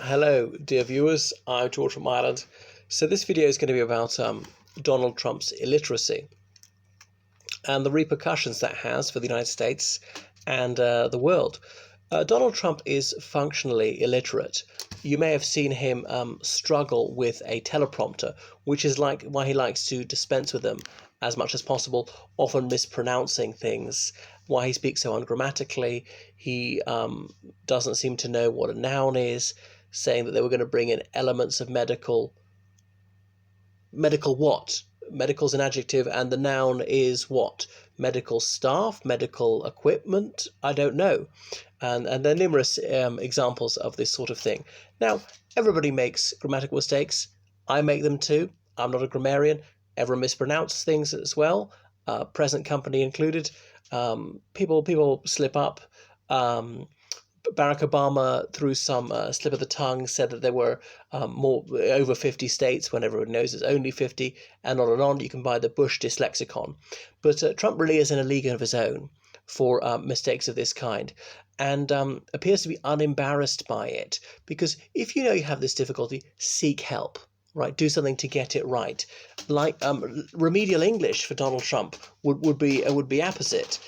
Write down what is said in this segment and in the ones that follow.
Hello, dear viewers. I'm George from Ireland. So this video is going to be about Donald Trump's illiteracy and the repercussions that has for the United States and the world. Donald Trump is functionally illiterate. You may have seen him struggle with a teleprompter, which is like why he likes to dispense with them as much as possible, often mispronouncing things, why he speaks so ungrammatically. He doesn't seem to know what a noun is, saying that they were going to bring in elements of medical what? Medical's an adjective, and the noun is what? Medical staff, medical equipment? I don't know. And there are numerous examples of this sort of thing. Now, everybody makes grammatical mistakes. I make them too. I'm not a grammarian. Everyone mispronounces things as well, present company included. People slip up. Barack Obama, through some slip of the tongue, said that there were over 50 states when everyone knows there's only 50, and on and on. You can buy the Bush dyslexicon. But Trump really is in a league of his own for mistakes of this kind, and appears to be unembarrassed by it, because if you know you have this difficulty, seek help. Right, do something to get it right. Like remedial English for Donald Trump would be apposite,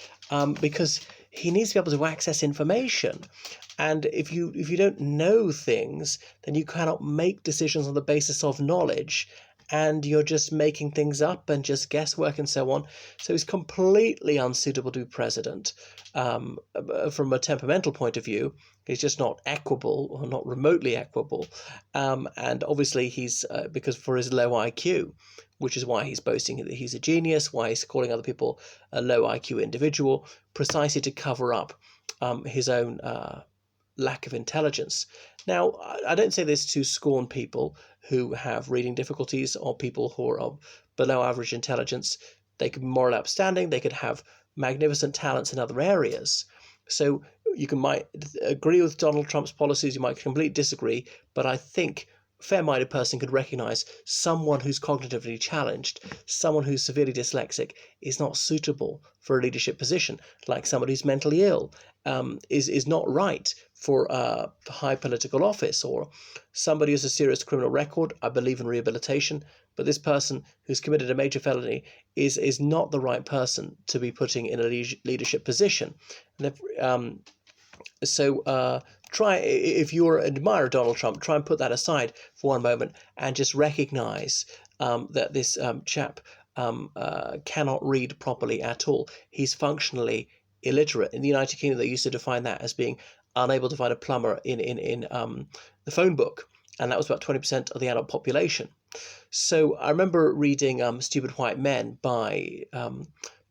because he needs to be able to access information. And if you don't know things, then you cannot make decisions on the basis of knowledge, and you're just making things up and just guesswork and so on. So he's completely unsuitable to be president. From a temperamental point of view, he's just not equable, or not remotely equable. And obviously he's, because for his low IQ, which is why he's boasting that he's a genius, why he's calling other people a low IQ individual, precisely to cover up his own lack of intelligence. Now, I don't say this to scorn people who have reading difficulties or people who are of below average intelligence. They could be morally upstanding, they could have magnificent talents in other areas. So you might agree with Donald Trump's policies, you might completely disagree, but I think a fair-minded person could recognize someone who's cognitively challenged, someone who's severely dyslexic, is not suitable for a leadership position, like somebody who's mentally ill is not right for a high political office, or somebody who's a serious criminal record. I believe in rehabilitation, but this person who's committed a major felony is not the right person to be putting in a leadership position. And try, if you're an admirer of Donald Trump, try and put that aside for one moment and just recognize that this chap cannot read properly at all. He's functionally illiterate. In the United Kingdom, they used to define that as being unable to find a plumber in the phone book, and that was about 20% of the adult population. So I remember reading Stupid White Men by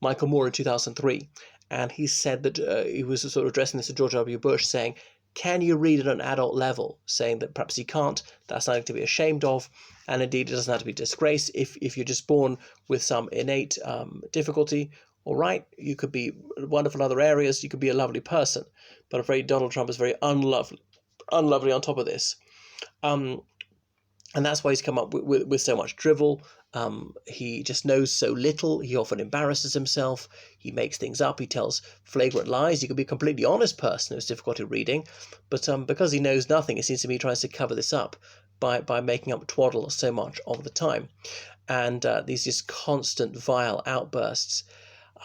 Michael Moore in 2003, and he said that he was sort of addressing this to George W. Bush, saying, can you read at an adult level? Saying that perhaps you can't, that's something to be ashamed of, and indeed it doesn't have to be disgraced. If you're just born with some innate difficulty, all right, you could be wonderful in other areas, you could be a lovely person, but I'm afraid Donald Trump is very unlovely on top of this. And that's why he's come up with so much drivel. He just knows so little. He often embarrasses himself. He makes things up. He tells flagrant lies. He could be a completely honest person who has difficulty reading, but because he knows nothing, it seems to me he tries to cover this up by making up twaddle so much of the time. And these just constant vile outbursts.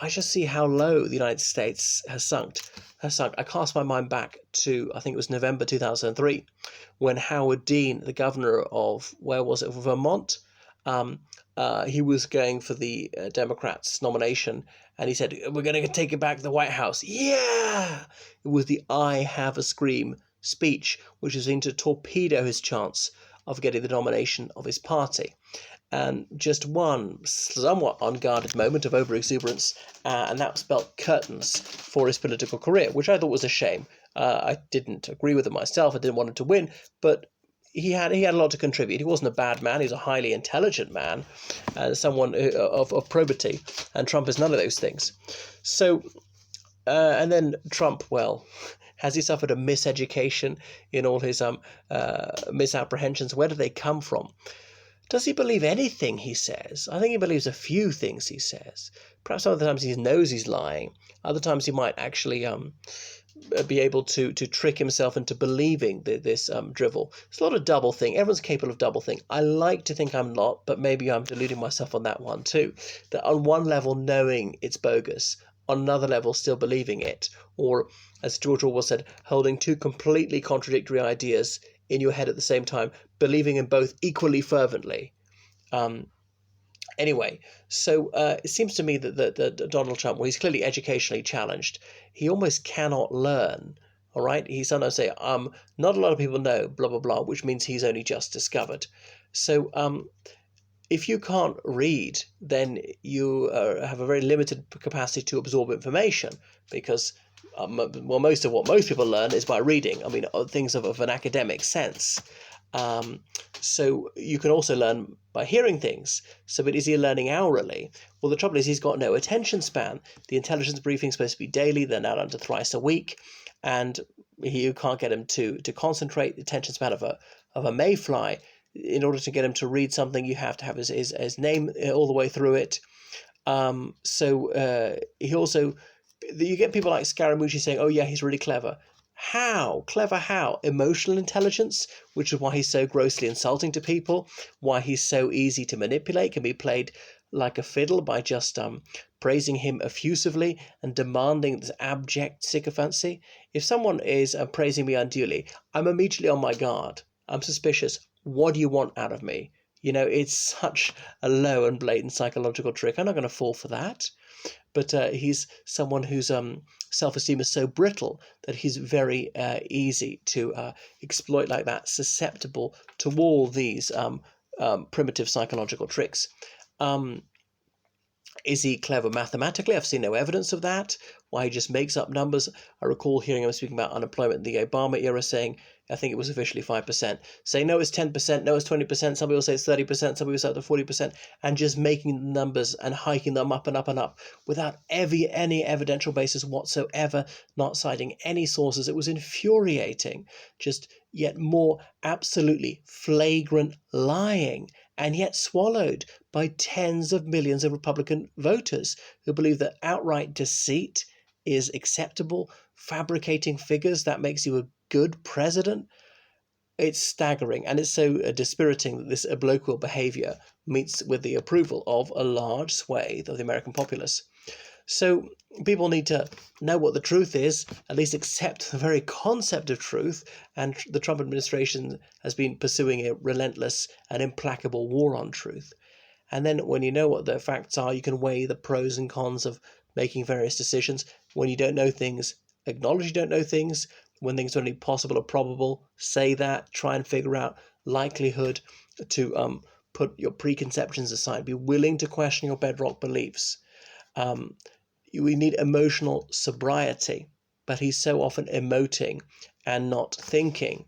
I just see how low the United States has sunk. I cast my mind back to, I think it was November 2003, when Howard Dean, the governor of, where was it, Vermont, he was going for the Democrats' nomination, and he said, we're going to take it back to the White House. Yeah! It was the I Have a Scream speech, which was aimed to torpedo his chance of getting the nomination of his party. And just one somewhat unguarded moment of overexuberance, and that spelt curtains for his political career, which I thought was a shame. I didn't agree with him myself. I didn't want him to win, but he had a lot to contribute. He wasn't a bad man. He was a highly intelligent man, and someone of probity. And Trump is none of those things. So, and then Trump, well, has he suffered a miseducation in all his misapprehensions? Where do they come from? Does he believe anything he says? I think he believes a few things he says. Perhaps some of the times he knows he's lying. Other times he might actually be able to trick himself into believing this drivel. It's a lot of double think. Everyone's capable of double think. I like to think I'm not, but maybe I'm deluding myself on that one too. That on one level knowing it's bogus, on another level still believing it, or as George Orwell said, holding two completely contradictory ideas in your head at the same time, believing in both equally fervently. Anyway, so it seems to me that Donald Trump, well, he's clearly educationally challenged. He almost cannot learn. All right, he sometimes say, not a lot of people know, blah blah blah, which means he's only just discovered. So if you can't read, then you have a very limited capacity to absorb information, because well, most of what most people learn is by reading. I mean, things of an academic sense. So you can also learn by hearing things. So, but is he learning hourly? Well, the trouble is he's got no attention span. The intelligence briefing is supposed to be daily. They're now down to thrice a week, and you can't get him to concentrate. The attention span of a mayfly. In order to get him to read something, you have to have his name all the way through it. He also, you get people like Scaramucci saying, "Oh yeah, he's really clever." How? Clever how? Emotional intelligence, which is why he's so grossly insulting to people, why he's so easy to manipulate, can be played like a fiddle by just praising him effusively and demanding this abject sycophancy. If someone is praising me unduly, I'm immediately on my guard. I'm suspicious. What do you want out of me? You know, it's such a low and blatant psychological trick. I'm not going to fall for that. But he's someone whose self-esteem is so brittle that he's very easy to exploit like that, susceptible to all these primitive psychological tricks. Is he clever mathematically? I've seen no evidence of that. Why he just makes up numbers. I recall hearing him speaking about unemployment in the Obama era, saying, I think it was officially 5%, saying no, it's 10%, no, it's 20%, some people say it's 30%, some people say up to 40%, and just making the numbers and hiking them up and up and up without any evidential basis whatsoever, not citing any sources. It was infuriating, just yet more absolutely flagrant lying, and yet swallowed by tens of millions of Republican voters who believe that outright deceit is acceptable, fabricating figures, that makes you a good president. It's staggering, and it's so dispiriting that this obloquy behavior meets with the approval of a large swathe of the American populace. So people need to know what the truth is, at least accept the very concept of truth, and the Trump administration has been pursuing a relentless and implacable war on truth. And then when you know what the facts are, you can weigh the pros and cons of making various decisions. When you don't know things, acknowledge you don't know things. When things are only possible or probable, say that. Try and figure out likelihood to put your preconceptions aside. Be willing to question your bedrock beliefs. We need emotional sobriety, but he's so often emoting and not thinking.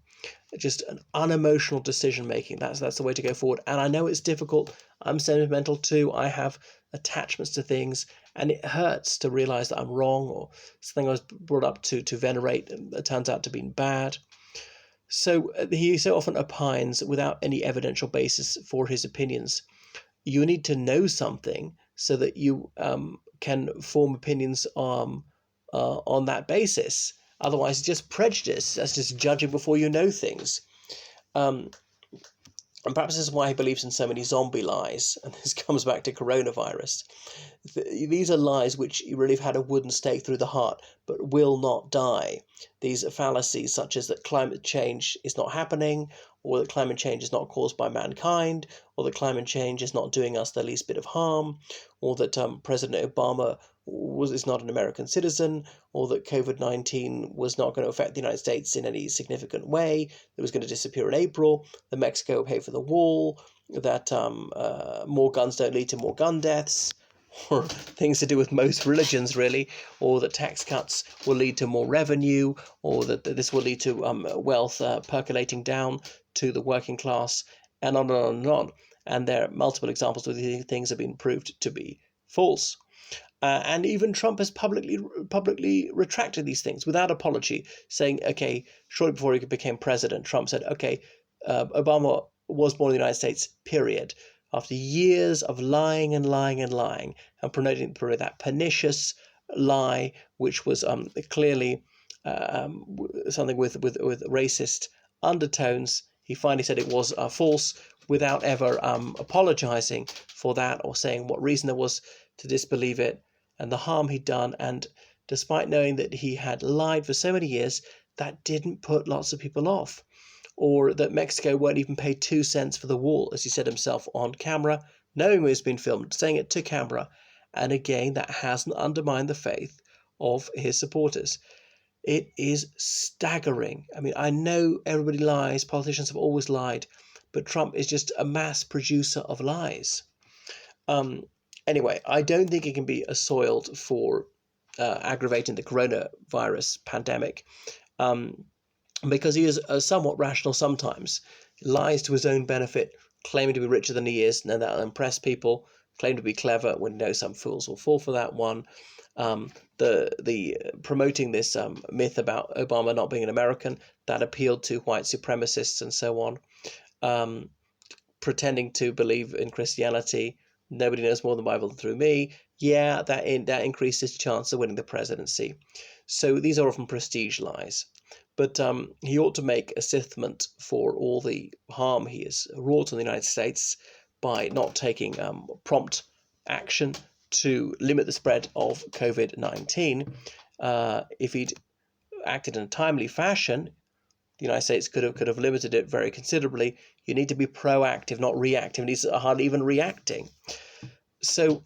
Just an unemotional decision making. That's the way to go forward. And I know it's difficult. I'm sentimental too. I have attachments to things, and it hurts to realize that I'm wrong, or something I was brought up to venerate turns out to be bad. So he so often opines without any evidential basis for his opinions. You need to know something so that you can form opinions on that basis. Otherwise, it's just prejudice. That's just judging before you know things. And perhaps this is why he believes in so many zombie lies. And this comes back to coronavirus. These are lies which you really have had a wooden stake through the heart, but will not die. These are fallacies such as that climate change is not happening, or that climate change is not caused by mankind, or that climate change is not doing us the least bit of harm, or that President Obama is not an American citizen, or that COVID-19 was not going to affect the United States in any significant way, that was going to disappear in April, that Mexico will pay for the wall, that more guns don't lead to more gun deaths, or things to do with most religions really, or that tax cuts will lead to more revenue, or that this will lead to wealth percolating down to the working class, and on and on and on. And there are multiple examples where these things have been proved to be false. And even Trump has publicly retracted these things without apology, saying, okay, shortly before he became president, Trump said, okay, Obama was born in the United States, period. After years of lying and lying and lying and promoting that pernicious lie, which was clearly something with racist undertones. He finally said it was false without ever apologizing for that or saying what reason there was to disbelieve it and the harm he'd done. And despite knowing that he had lied for so many years, that didn't put lots of people off. Or that Mexico won't even pay 2 cents for the wall, as he said himself on camera, knowing it was being filmed, saying it to camera. And again, that hasn't undermined the faith of his supporters. It is staggering. I mean, I know everybody lies, politicians have always lied, but Trump is just a mass producer of lies. Anyway, I don't think it can be assoiled for aggravating the coronavirus pandemic. Because he is somewhat rational sometimes, he lies to his own benefit, claiming to be richer than he is, and then that'll impress people, claim to be clever when you know some fools will fall for that one. The promoting this myth about Obama not being an American, that appealed to white supremacists and so on. Pretending to believe in Christianity, nobody knows more than the Bible through me. Yeah, that increased his chance of winning the presidency. So these are often prestige lies. But he ought to make assessment for all the harm he has wrought on the United States by not taking prompt action to limit the spread of COVID-19. If he'd acted in a timely fashion, the United States could have limited it very considerably. You need to be proactive, not reactive. And he's hardly even reacting. So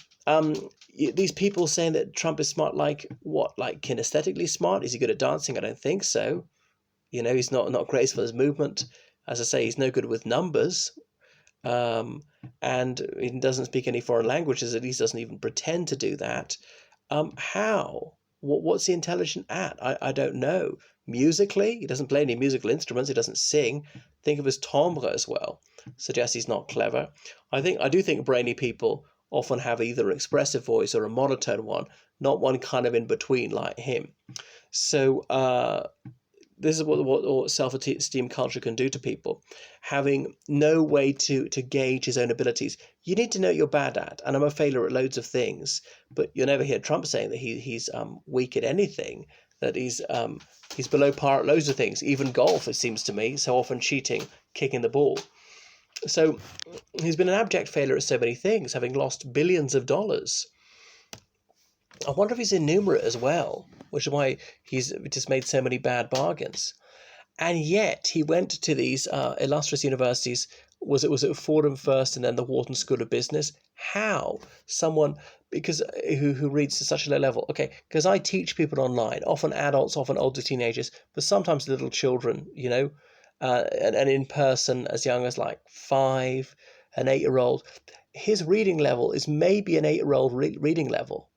these people saying that Trump is smart, like what? Like kinesthetically smart? Is he good at dancing? I don't think so. You know, he's not graceful as movement. As I say, he's no good with numbers. And he doesn't speak any foreign languages, at least doesn't even pretend to do that. How? What's he intelligent at? I don't know. Musically, he doesn't play any musical instruments. He doesn't sing. Think of his timbre as well. Suggests he's not clever. I do think brainy people often have either an expressive voice or a monotone one, not one kind of in between like him. So this is what self-esteem culture can do to people, having no way to gauge his own abilities. You need to know what you're bad at, and I'm a failure at loads of things, but you'll never hear Trump saying that he's weak at anything, that he's below par at loads of things, even golf, it seems to me, so often cheating, kicking the ball. So he's been an abject failure at so many things, having lost billions of dollars. I wonder if he's innumerate as well, which is why he's just made so many bad bargains. And yet he went to these illustrious universities. Was it Fordham first and then the Wharton School of Business? How? Someone who reads to such a low level. Okay, because I teach people online, often adults, often older teenagers, but sometimes little children, you know, and in person as young as like 5, an 8-year-old. His reading level is maybe an 8-year-old reading level.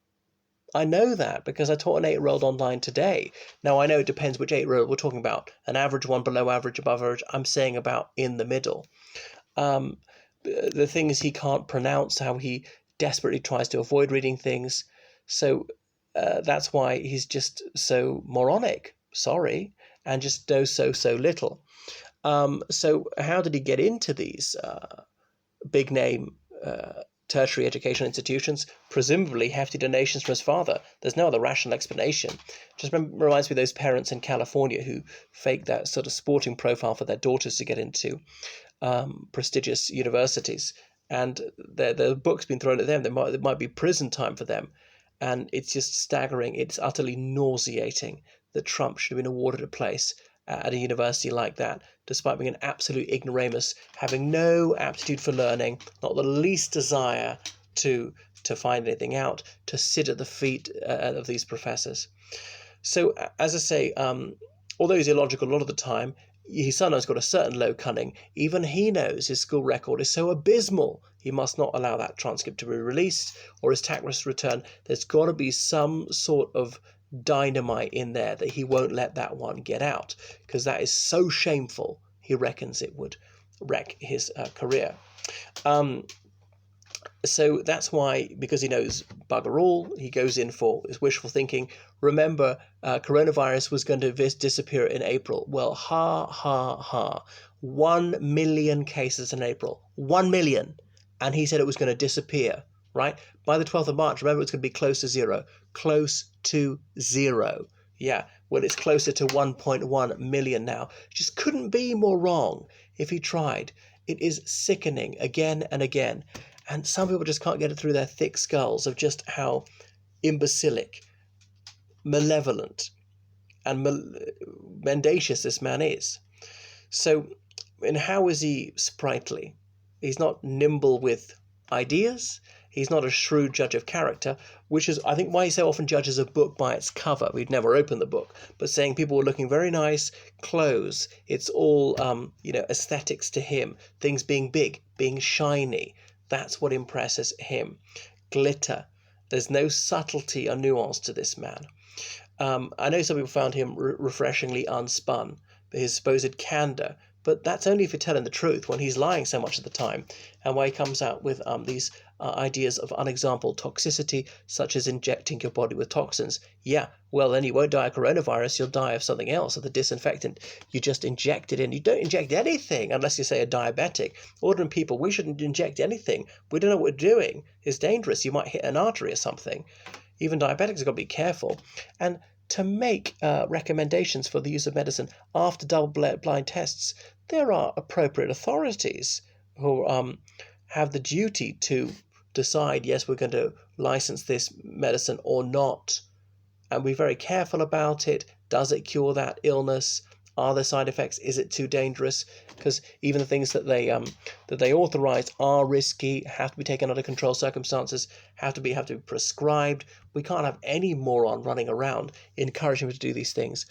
I know that because I taught an 8-year-old online today. Now, I know it depends which 8-year-old we're talking about. An average one, below average, above average. I'm saying about in the middle. The things he can't pronounce, how he desperately tries to avoid reading things. So that's why he's just so moronic, sorry, and just knows so little. So how did he get into these big name tertiary education institutions? Presumably hefty donations from his father. There's no other rational explanation. Just reminds me of those parents in California who faked that sort of sporting profile for their daughters to get into prestigious universities, and their book's been thrown at them. There might be prison time for them, and it's just staggering. It's utterly nauseating that Trump should have been awarded a place at a university like that, despite being an absolute ignoramus, having no aptitude for learning, not the least desire to find anything out, to sit at the feet of these professors. So, as I say, although he's illogical a lot of the time, he's sometimes got a certain low cunning. Even he knows his school record is so abysmal, he must not allow that transcript to be released or his tax return. There's got to be some sort of dynamite in there that he won't let that one get out, because that is so shameful. He reckons it would wreck his career. So that's why, because he knows bugger all, he goes in for his wishful thinking. Remember, coronavirus was going to disappear in April. Well, ha, ha, ha. 1 million cases in April. 1 million. And he said it was going to disappear, right? By the 12th of March, remember, it's going to be close to zero. Close to zero. Yeah, Well, it's closer to 1.1 million now. Just couldn't be more wrong if he tried. It is sickening again and again. And some people just can't get it through their thick skulls of just how imbecilic, malevolent, and mendacious this man is. So, and how is he sprightly? He's not nimble with ideas. He's not a shrewd judge of character, which is, I think, why he so often judges a book by its cover. We'd never opened the book, but saying people were looking very nice, clothes. It's all, aesthetics to him. Things being big, being shiny. That's what impresses him. Glitter. There's no subtlety or nuance to this man. I know some people found him refreshingly unspun, but his supposed candour. But that's only if you're telling the truth, when he's lying so much of the time, and why he comes out with these ideas of unexampled toxicity, such as injecting your body with toxins. Yeah, well, then you won't die of coronavirus, you'll die of something else, of the disinfectant. You just inject it in. You don't inject anything unless you say a diabetic. Ordinary people, we shouldn't inject anything. We don't know what we're doing. It's dangerous. You might hit an artery or something. Even diabetics have got to be careful. And to make recommendations for the use of medicine after double-blind tests, there are appropriate authorities who have the duty to decide, yes, we're going to license this medicine or not, and be very careful about it. Does it cure that illness? Are there side effects? Is it too dangerous? Because even the things that they authorize are risky, have to be taken under controlled circumstances, have to be prescribed. We can't have any moron running around encouraging him to do these things.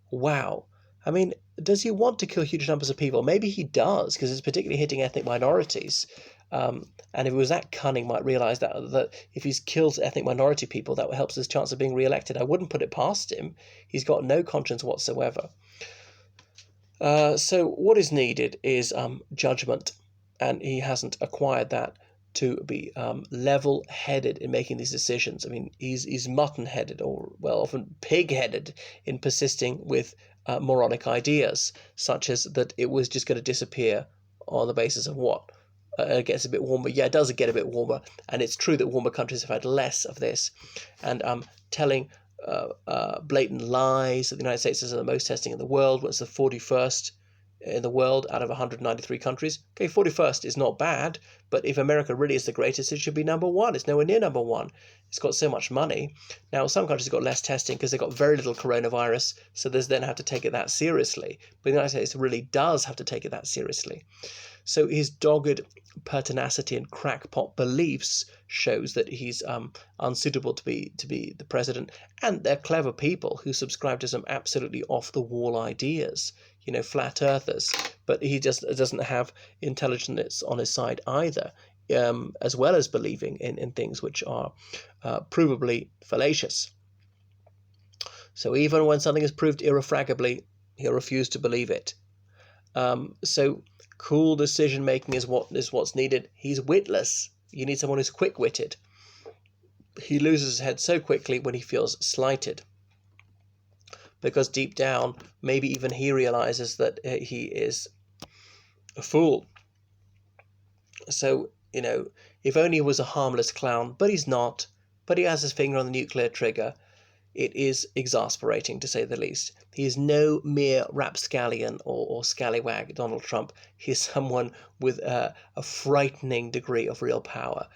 Wow. I mean, does he want to kill huge numbers of people? Maybe he does, because it's particularly hitting ethnic minorities. And if he was that cunning, might realise that if he's killed ethnic minority people, that helps his chance of being re-elected. I wouldn't put it past him. He's got no conscience whatsoever. So what is needed is judgment, and he hasn't acquired that to be level-headed in making these decisions. I mean, he's mutton-headed, or, well, often pig-headed in persisting with moronic ideas, such as that it was just going to disappear on the basis of what? It gets a bit warmer. Yeah, it does get a bit warmer, and it's true that warmer countries have had less of this. And telling blatant lies that the United States is the most testing in the world, when it's the 41st in the world out of 193 countries. Okay, 41st is not bad, but if America really is the greatest, it should be number one. It's nowhere near number one. It's got so much money. Now, some countries have got less testing because they've got very little coronavirus, so they then have to take it that seriously. But the United States really does have to take it that seriously. So his dogged pertinacity and crackpot beliefs shows that he's unsuitable to be the president. And they're clever people who subscribe to some absolutely off-the-wall ideas, flat earthers. But he just doesn't have intelligence on his side either, as well as believing in things which are provably fallacious. So even when something is proved irrefragably, he'll refuse to believe it. So cool decision making is what's needed. He's witless. You need someone who's quick-witted. He loses his head so quickly when he feels slighted, because deep down, maybe even he realizes that he is a fool. So, if only he was a harmless clown, but he's not. But he has his finger on the nuclear trigger. It is exasperating, to say the least. He is no mere rapscallion or scallywag Donald Trump. He is someone with a frightening degree of real power.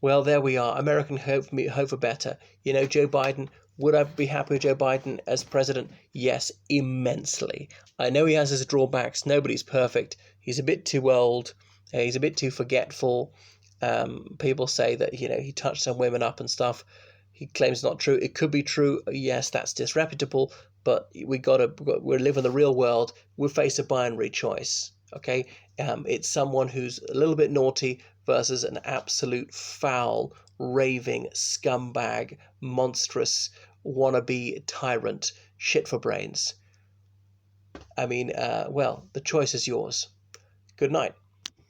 Well, there we are. American hope for better. Joe Biden, would I be happy with Joe Biden as president? Yes, immensely. I know he has his drawbacks. Nobody's perfect. He's a bit too old. He's a bit too forgetful. People say that, he touched some women up and stuff. He claims it's not true. It could be true. Yes, that's disreputable, but we're living in the real world. We face a binary choice. Okay, it's someone who's a little bit naughty versus an absolute foul, raving scumbag, monstrous wannabe tyrant, shit for brains. I mean, the choice is yours. Good night.